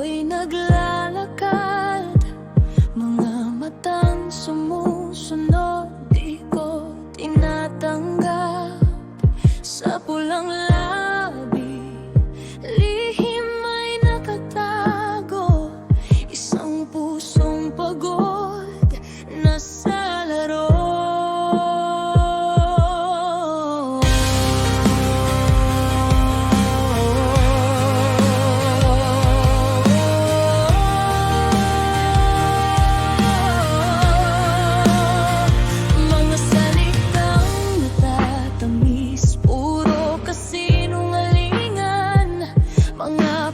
ako'y naglalakad, mga matang sumusunod, di ko tinatanggap. Sa pulang labi, lihim ay nakatago, isang pusong pagod na sa laro.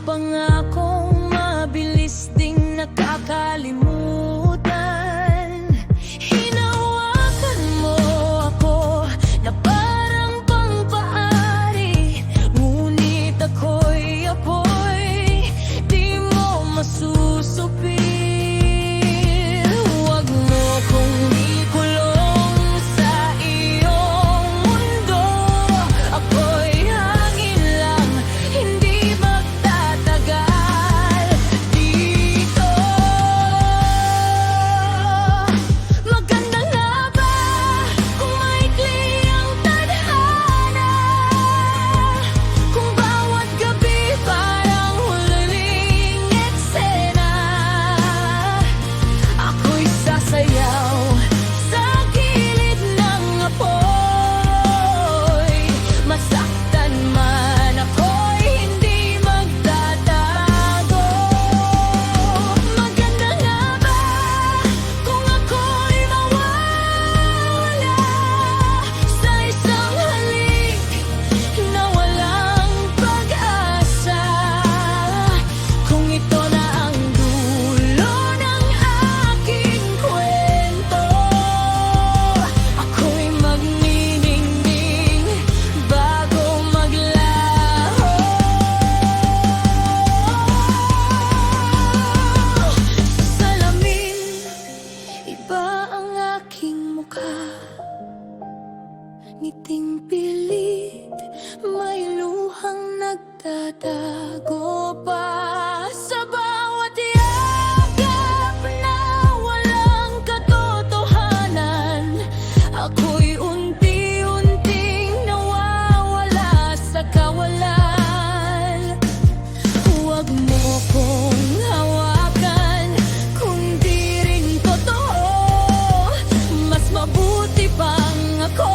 Pangakong mabilis ding nakakalimutan. Hinawakan mo ako na parang pangpaari, ngunit ako'y apoy, di mo masusupil. Huwag mo kong ikulong sa iyong mundo, ako'y hangin lang, hindi ngiting pilit, may luhang nagtatago pa sa bawat yakap na walang katotohanan. Ako'y unti-unting nawawala sa kawalan. Huwag mo kong hawakan kung di rin totoo, mas mabuti pang ako'y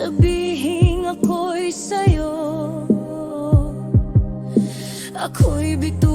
sabihin ako'y sa'yo, ako'y bituin.